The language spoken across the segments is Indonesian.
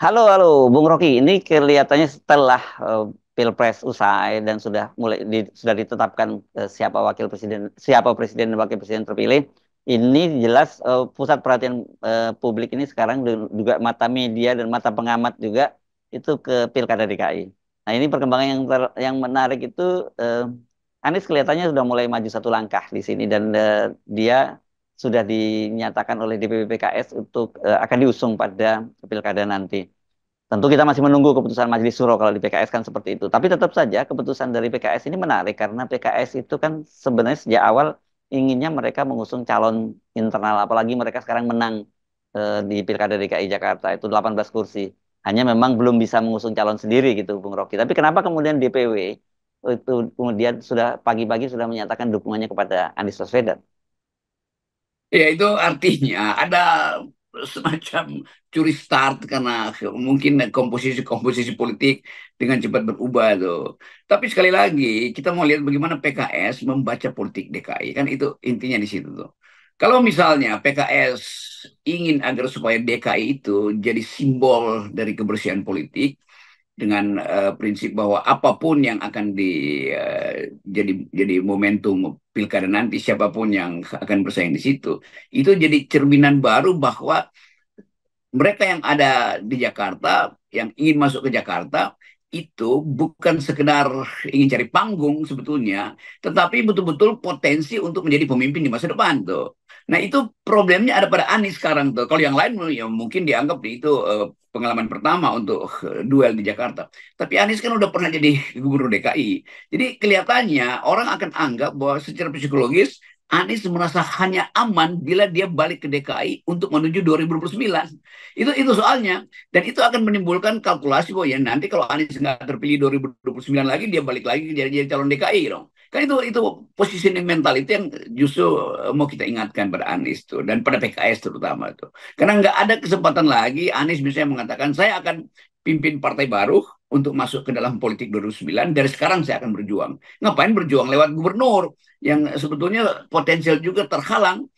Halo, halo, Bung Rocky. Ini kelihatannya setelah Pilpres usai dan sudah ditetapkan siapa presiden dan wakil presiden terpilih. Ini jelas pusat perhatian publik ini sekarang juga mata media dan mata pengamat juga itu ke Pilkada DKI. Nah, ini perkembangan yang menarik itu eh, Anies kelihatannya sudah mulai maju satu langkah di sini dan dia sudah dinyatakan oleh DPP PKS untuk akan diusung pada Pilkada nanti. Tentu kita masih menunggu keputusan Majelis Suro kalau di PKS kan seperti itu. Tapi tetap saja keputusan dari PKS ini menarik karena PKS itu kan sebenarnya sejak awal inginnya mereka mengusung calon internal, apalagi mereka sekarang menang di Pilkada DKI Jakarta itu 18 kursi. Hanya memang belum bisa mengusung calon sendiri gitu, Bung Rocky. Tapi kenapa kemudian DPW itu kemudian sudah pagi-pagi sudah menyatakan dukungannya kepada Anies Baswedan? Ya itu artinya ada semacam curi start karena mungkin komposisi-komposisi politik dengan cepat berubah tuh. Tapi sekali lagi kita mau lihat bagaimana PKS membaca politik DKI kan itu intinya di situ tuh. Kalau misalnya PKS ingin agar supaya DKI itu jadi simbol dari kebersihan politik, dengan prinsip bahwa apapun yang akan jadi momentum pilkada nanti, siapapun yang akan bersaing di situ, itu jadi cerminan baru bahwa mereka yang ada di Jakarta, yang ingin masuk ke Jakarta, itu bukan sekedar ingin cari panggung sebetulnya, tetapi betul-betul potensi untuk menjadi pemimpin di masa depan tuh. Nah itu problemnya ada pada Anies sekarang tuh. Kalau yang lain ya mungkin dianggap itu pengalaman pertama untuk duel di Jakarta. Tapi Anies kan udah pernah jadi gubernur DKI. Jadi kelihatannya orang akan anggap bahwa secara psikologis Anies merasa hanya aman bila dia balik ke DKI untuk menuju 2029. Itu soalnya. Dan itu akan menimbulkan kalkulasi bahwa ya nanti kalau Anies nggak terpilih 2029 lagi, dia balik lagi jadi calon DKI dong. Kan itu positioning mental itu yang justru mau kita ingatkan pada Anies tuh dan pada PKS terutama tuh. Karena nggak ada kesempatan lagi Anies misalnya mengatakan saya akan pimpin partai baru untuk masuk ke dalam politik 2009. Dari sekarang saya akan berjuang. Ngapain berjuang lewat gubernur yang sebetulnya potensial juga terhalang,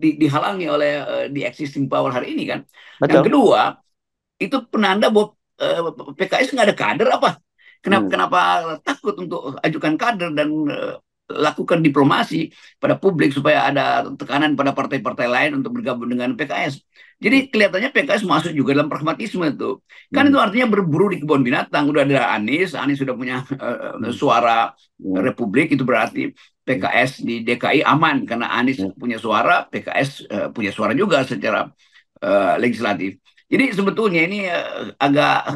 dihalangi oleh di existing power hari ini kan. Yang Betul. kedua, itu penanda bahwa PKS nggak ada kader apa? Kenapa, Hmm. kenapa takut untuk ajukan kader dan lakukan diplomasi pada publik supaya ada tekanan pada partai-partai lain untuk bergabung dengan PKS. Jadi kelihatannya PKS masuk juga dalam pragmatisme itu. Kan Hmm. itu artinya berburu di kebun binatang. Udah ada Anies, Anies sudah punya Hmm. suara Hmm. Republik, itu berarti Hmm. PKS di DKI aman karena Anies Hmm. punya suara, PKS punya suara juga secara legislatif. Jadi sebetulnya ini agak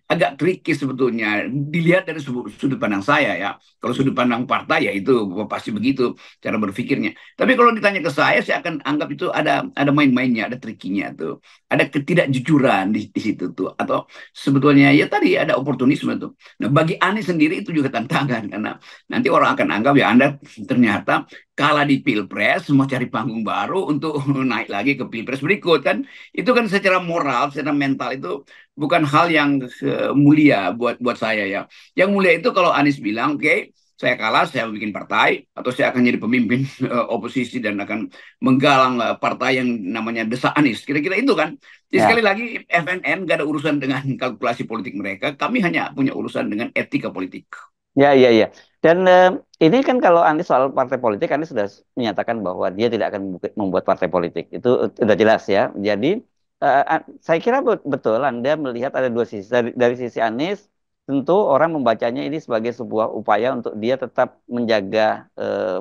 agak tricky sebetulnya dilihat dari sudut pandang saya ya. Kalau Hmm. sudut pandang partai ya itu pasti begitu cara berpikirnya. Tapi kalau ditanya ke saya akan anggap itu ada main-mainnya, ada trikinya tuh, ada ketidakjujuran di situ tuh, atau sebetulnya ya tadi ada oportunisme tuh. Nah bagi Anies sendiri itu juga tantangan karena nanti orang akan anggap ya Anda ternyata kalah di pilpres mau cari panggung baru untuk naik lagi ke pilpres berikut kan. Itu kan secara moral, secara mental itu bukan hal yang mulia buat buat saya ya. Yang mulia itu kalau Anies bilang, oke, okay, saya kalah, saya bikin partai, atau saya akan jadi pemimpin oposisi dan akan menggalang partai yang namanya Desa Anies. Kira-kira itu kan. Jadi sekali Ya. lagi FNN gak ada urusan dengan kalkulasi politik mereka. Kami hanya punya urusan dengan etika politik. Ya, iya, iya. Dan ini kan kalau Anies soal partai politik, Anies sudah menyatakan bahwa dia tidak akan membuat partai politik. Itu sudah jelas ya. Jadi saya kira betul Anda melihat ada dua sisi. Dari sisi Anies, tentu orang membacanya ini sebagai sebuah upaya untuk dia tetap menjaga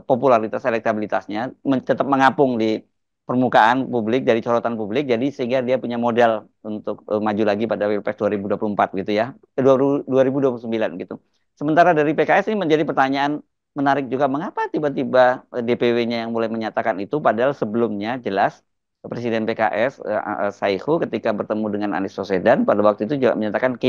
popularitas, elektabilitasnya, tetap mengapung di permukaan publik, dari sorotan publik. Jadi sehingga dia punya modal untuk maju lagi pada Pilpres 2024 gitu ya. 2029 gitu. Sementara dari PKS ini menjadi pertanyaan menarik juga, mengapa tiba-tiba DPW-nya yang mulai menyatakan itu, padahal sebelumnya jelas Presiden PKS Saihu ketika bertemu dengan Anies Baswedan pada waktu itu juga menyatakan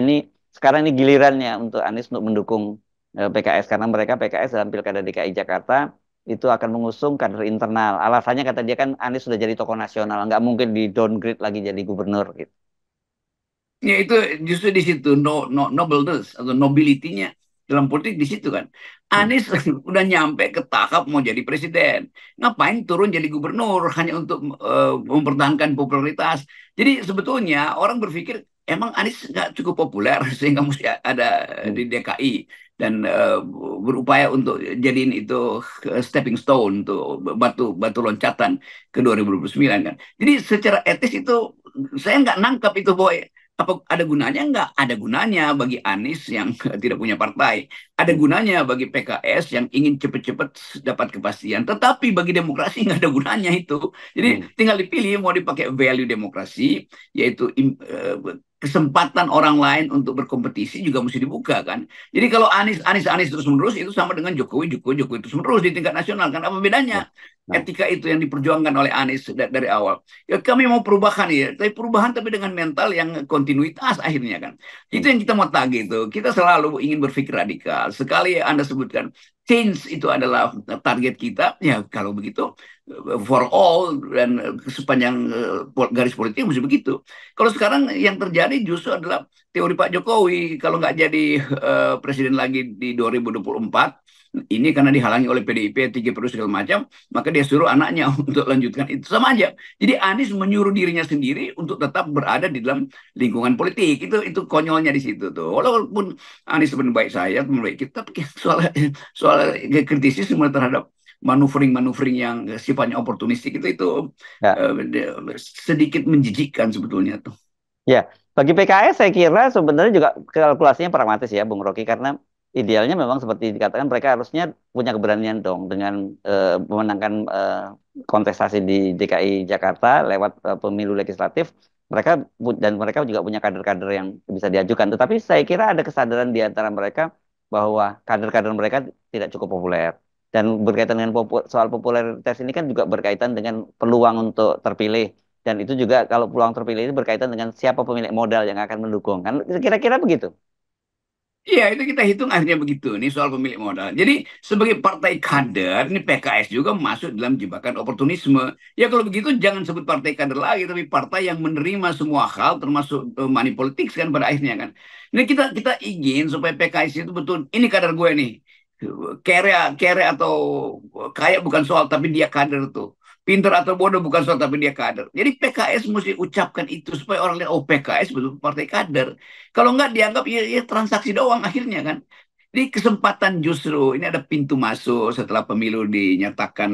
sekarang ini gilirannya untuk Anies untuk mendukung PKS karena mereka PKS dalam Pilkada DKI Jakarta itu akan mengusung kader internal. Alasannya kata dia kan Anies sudah jadi tokoh nasional, nggak mungkin di downgrade lagi jadi gubernur gitu. Ya itu justru di situ nobleness atau nobility-nya dalam politik di situ kan. Hmm. Anies udah nyampe ke tahap mau jadi presiden. Ngapain turun jadi gubernur hanya untuk mempertahankan popularitas. Jadi sebetulnya orang berpikir emang Anies nggak cukup populer sehingga mesti ada di Hmm. DKI dan berupaya untuk jadiin itu stepping stone untuk batu batu loncatan ke 2029 kan. Jadi secara etis itu saya nggak nangkap itu boy. Apa ada gunanya? Nggak ada gunanya bagi Anies yang tidak punya partai. Ada Hmm. gunanya bagi PKS yang ingin cepat-cepat dapat kepastian. Tetapi bagi demokrasi nggak ada gunanya itu. Jadi Hmm. tinggal dipilih mau dipakai value demokrasi, yaitu kesempatan orang lain untuk berkompetisi juga mesti dibuka kan. Jadi kalau Anies terus menerus itu sama dengan Jokowi terus menerus di tingkat nasional kan, apa Ya. bedanya? Nah, Etika itu yang diperjuangkan oleh Anies dari awal. Ya kami mau perubahan ya, tapi perubahan tapi dengan mental yang kontinuitas akhirnya kan. Itu hmm. yang kita mau tagih itu. Kita selalu ingin berpikir radikal. Sekali Anda sebutkan change itu adalah target kita, ya kalau begitu for all dan sepanjang garis politik mesti begitu. Kalau sekarang yang terjadi justru adalah teori Pak Jokowi. Kalau nggak jadi presiden lagi di 2024, ini karena dihalangi oleh PDIP, tiga periode segala macam, maka dia suruh anaknya untuk lanjutkan itu. Sama aja. Jadi Anies menyuruh dirinya sendiri untuk tetap berada di dalam lingkungan politik. Itu konyolnya di situ tuh. Walaupun Anies teman baik saya, teman baik kita, tapi soal soal kritisisme terhadap manuver-manuver yang sifatnya oportunistik itu Ya. sedikit menjijikkan sebetulnya tuh. Ya, bagi PKS saya kira sebenarnya juga kalkulasinya pragmatis ya, Bung Rocky, karena idealnya memang seperti dikatakan mereka harusnya punya keberanian dong dengan memenangkan kontestasi di DKI Jakarta lewat pemilu legislatif. Mereka dan mereka juga punya kader-kader yang bisa diajukan. Tetapi saya kira ada kesadaran di antara mereka bahwa kader-kader mereka tidak cukup populer. Dan berkaitan dengan soal popularitas ini kan juga berkaitan dengan peluang untuk terpilih. Dan itu juga kalau peluang terpilih itu berkaitan dengan siapa pemilik modal yang akan mendukung. Kan kira-kira begitu. Iya, itu kita hitung akhirnya begitu. Ini soal pemilik modal. Jadi sebagai partai kader, ini PKS juga masuk dalam jebakan oportunisme. Ya kalau begitu jangan sebut partai kader lagi, tapi partai yang menerima semua hal, termasuk money politics kan pada akhirnya kan. Ini kita ingin supaya PKS itu betul. Ini kader gue nih. Kere, kere atau kaya bukan soal, tapi dia kader tuh. Pinter atau bodoh bukan soal, tapi dia kader. Jadi PKS mesti ucapkan itu supaya orang lihat, oh PKS betul partai kader. Kalau nggak dianggap ya transaksi doang akhirnya kan. Di kesempatan justru ini ada pintu masuk setelah pemilu dinyatakan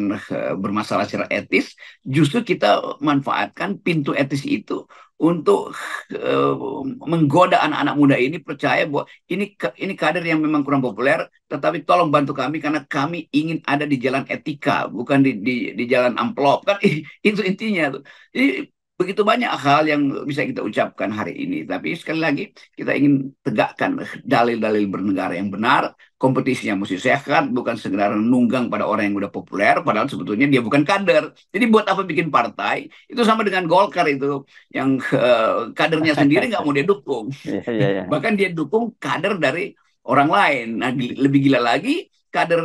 bermasalah secara etis, justru kita manfaatkan pintu etis itu untuk uh, menggoda anak-anak muda ini percaya bahwa ini kader yang memang kurang populer, tetapi tolong bantu kami karena kami ingin ada di jalan etika, bukan di jalan amplop kan. Itu intinya tuh. Jadi begitu banyak hal yang bisa kita ucapkan hari ini. Tapi sekali lagi kita ingin tegakkan dalil-dalil bernegara yang benar, kompetisi yang mesti sehat, bukan sekedar nunggang pada orang yang udah populer, padahal sebetulnya dia bukan kader. Jadi buat apa bikin partai? Itu sama dengan Golkar itu, yang kadernya sendiri nggak mau dia dukung. Iya, iya, iya. Bahkan dia dukung kader dari orang lain. Nah, lebih gila lagi, kader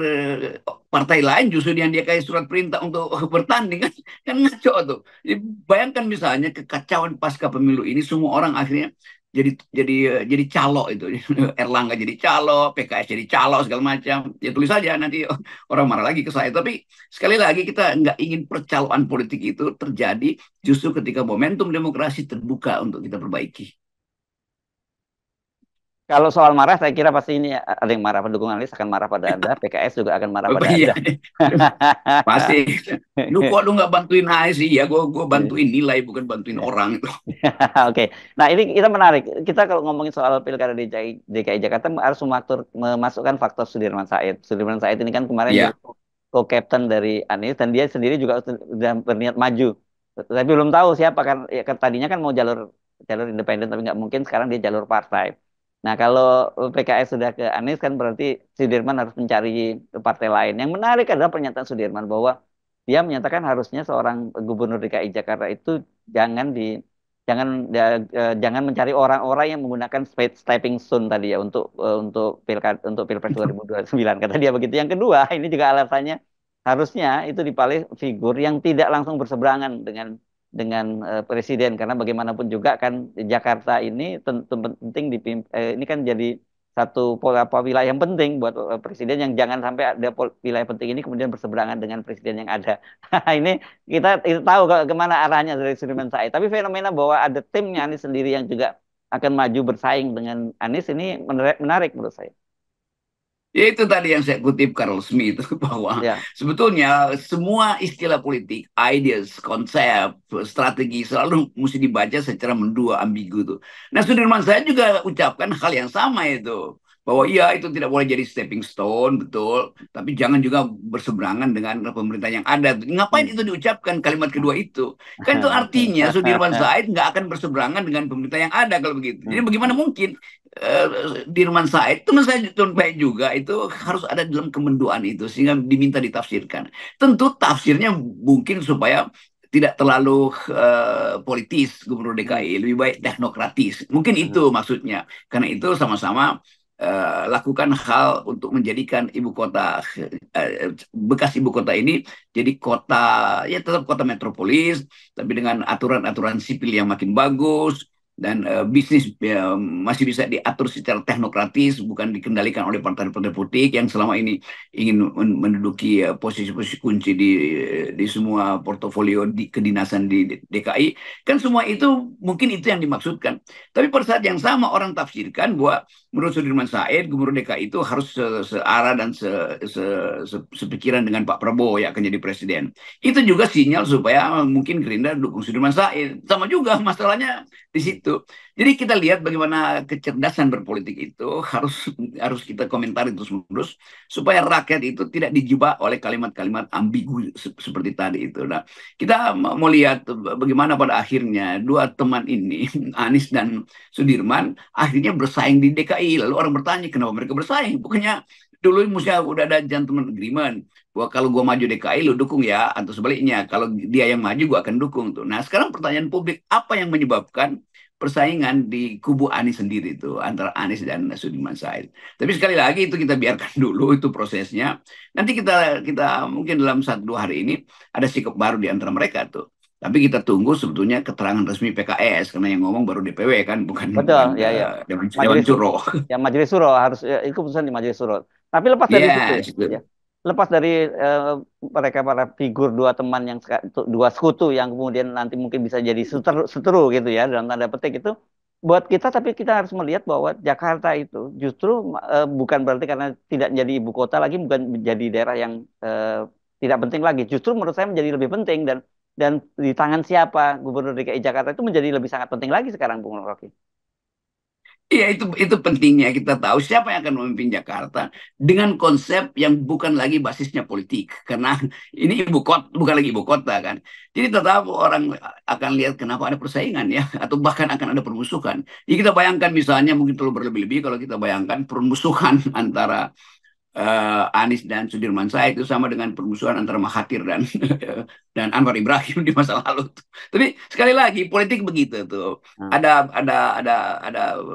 partai lain justru yang dia kasih surat perintah untuk bertanding kan, kan ngaco tuh. Jadi, bayangkan misalnya kekacauan pasca pemilu ini semua orang akhirnya jadi calo itu. Erlangga jadi calo, PKS jadi calo segala macam. Ya tulis saja nanti orang marah lagi ke saya. Tapi sekali lagi kita nggak ingin percaloan politik itu terjadi justru ketika momentum demokrasi terbuka untuk kita perbaiki. Kalau soal marah, saya kira pasti ini ada yang marah. Pendukung Anies akan marah pada Anda, PKS juga akan marah Oh pada iya, Anda. pasti. Lu kok nggak bantuin AS? Iya, gue bantuin nilai bukan bantuin Ya. orang itu. Oke, nah ini kita menarik. Kita kalau ngomongin soal pilkada DKI Jakarta harus memasukkan faktor Sudirman Said. Sudirman Said ini kan kemarin jadi Ya, co-captain dari Anies dan dia sendiri juga sudah berniat maju. Tapi belum tahu siapa kan. Ya, kan tadinya kan mau jalur jalur independen tapi nggak mungkin sekarang dia jalur partai. Nah kalau PKS sudah ke Anies kan berarti Sudirman harus mencari partai lain. Yang menarik adalah pernyataan Sudirman bahwa dia menyatakan harusnya seorang gubernur DKI Jakarta itu jangan di jangan jangan mencari orang-orang yang menggunakan stepping stone tadi ya untuk untuk Pilpres 2029 kata dia begitu. Yang kedua, ini juga alasannya harusnya itu dipilih figur yang tidak langsung berseberangan dengan presiden karena bagaimanapun juga kan Jakarta ini tentu penting ini kan jadi satu pola wilayah yang penting buat presiden yang jangan sampai ada wilayah penting ini kemudian berseberangan dengan presiden yang ada. Ini kita itu tahu kemana arahnya dari Sudirman Said. Tapi fenomena bahwa ada timnya ini sendiri yang juga akan maju bersaing dengan Anies ini menarik menurut saya. Ya itu tadi yang saya kutip Carl Smith bahwa Ya. sebetulnya semua istilah politik, ideas, konsep, strategi selalu mesti dibaca secara mendua ambigu tuh. Nah Sudirman saya juga ucapkan hal yang sama itu bahwa iya itu tidak boleh jadi stepping stone betul, tapi jangan juga berseberangan dengan pemerintah yang ada. Ngapain Hmm. itu diucapkan kalimat kedua itu? Kan itu artinya Sudirman Said nggak akan berseberangan dengan pemerintah yang ada kalau begitu. Jadi bagaimana mungkin Dirman Said, teman saya Tun Baik juga itu harus ada dalam kemenduaan itu sehingga diminta ditafsirkan. Tentu tafsirnya mungkin supaya tidak terlalu politis Gubernur Hmm. DKI, lebih baik teknokratis. Mungkin itu maksudnya. Karena itu sama-sama lakukan hal untuk menjadikan ibu kota bekas ibu kota ini jadi kota ya tetap kota metropolis tapi dengan aturan-aturan sipil yang makin bagus dan bisnis masih bisa diatur secara teknokratis, bukan dikendalikan oleh partai-partai politik yang selama ini ingin menduduki posisi-posisi kunci di semua portofolio di kedinasan di DKI. Kan semua itu mungkin itu yang dimaksudkan. Tapi pada saat yang sama orang tafsirkan bahwa menurut Sudirman Said, Gubernur DKI itu harus searah dan sepikiran dengan Pak Prabowo yang akan jadi presiden. Itu juga sinyal supaya mungkin Gerindra dukung Sudirman Said. Sama juga masalahnya di situ. Jadi kita lihat bagaimana kecerdasan berpolitik itu harus kita komentari terus-menerus supaya rakyat itu tidak dijebak oleh kalimat-kalimat ambigu seperti tadi itu. Nah, kita mau lihat bagaimana pada akhirnya dua teman ini, Anies dan Sudirman, akhirnya bersaing di DKI. Lalu orang bertanya kenapa mereka bersaing? Bukannya dulu mesti udah ada gentleman agreement bahwa kalau gue maju DKI lu dukung ya, atau sebaliknya kalau dia yang maju gue akan dukung tuh. Nah sekarang pertanyaan publik apa yang menyebabkan persaingan di kubu Anies sendiri itu antara Anies dan Sudirman Said. Tapi sekali lagi itu kita biarkan dulu itu prosesnya. Nanti kita kita mungkin dalam 1-2 hari ini ada sikap baru di antara mereka tuh. Tapi kita tunggu sebetulnya keterangan resmi PKS karena yang ngomong baru DPW kan bukan Betul, bukan ya, ya. Dewan Majelis Suro. ya Majelis Suro harus ya, itu keputusan di Majelis Suro. Tapi lepas dari situ Yes, ya, lepas dari mereka para figur dua teman yang dua sekutu yang kemudian nanti mungkin bisa jadi seteru, seteru gitu ya dalam tanda petik itu buat kita, tapi kita harus melihat bahwa Jakarta itu justru bukan berarti karena tidak menjadi ibu kota lagi, bukan menjadi daerah yang tidak penting lagi. Justru menurut saya menjadi lebih penting dan di tangan siapa Gubernur DKI Jakarta itu menjadi lebih sangat penting lagi sekarang, Bung Rocky. iya itu pentingnya kita tahu siapa yang akan memimpin Jakarta dengan konsep yang bukan lagi basisnya politik karena ini ibu kota bukan lagi ibu kota kan. Jadi tetap orang akan lihat kenapa ada persaingan ya atau bahkan akan ada permusuhan. Jadi kita bayangkan misalnya mungkin terlalu berlebih-lebih kalau kita bayangkan permusuhan antara Anies dan Sudirman Said itu sama dengan permusuhan antara Mahathir dan dan Anwar Ibrahim di masa lalu. Tapi sekali lagi politik begitu tuh. Nah, Ada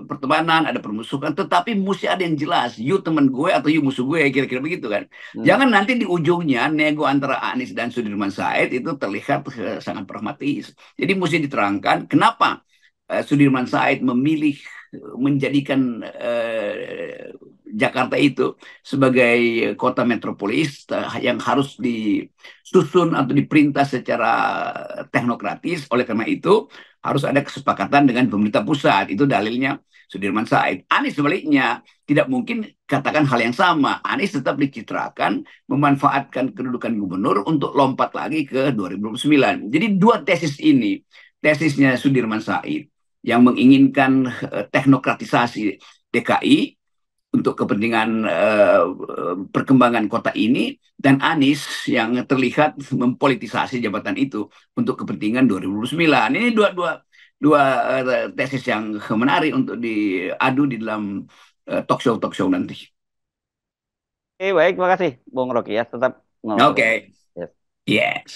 pertemanan, ada permusuhan, tetapi mesti ada yang jelas. You teman gue atau you musuh gue, kira-kira begitu kan. hmm. Jangan nanti di ujungnya nego antara Anies dan Sudirman Said itu terlihat sangat pragmatis. Jadi mesti diterangkan kenapa Sudirman Said memilih menjadikan Jakarta itu sebagai kota metropolis yang harus disusun atau diperintah secara teknokratis. Oleh karena itu harus ada kesepakatan dengan pemerintah pusat. Itu dalilnya Sudirman Said. Anies sebaliknya tidak mungkin katakan hal yang sama. Anies tetap dicitrakan memanfaatkan kedudukan gubernur untuk lompat lagi ke 2029. Jadi dua tesis ini, tesisnya Sudirman Said yang menginginkan teknokratisasi DKI untuk kepentingan perkembangan kota ini dan Anies yang terlihat mempolitisasi jabatan itu untuk kepentingan 2009. Ini dua dua dua tesis yang menarik untuk diadu di dalam talk show nanti. Oke, baik, terima kasih, Bung Rocky ya. Tetap Oke, ngobrol. okay. Yes. Yes.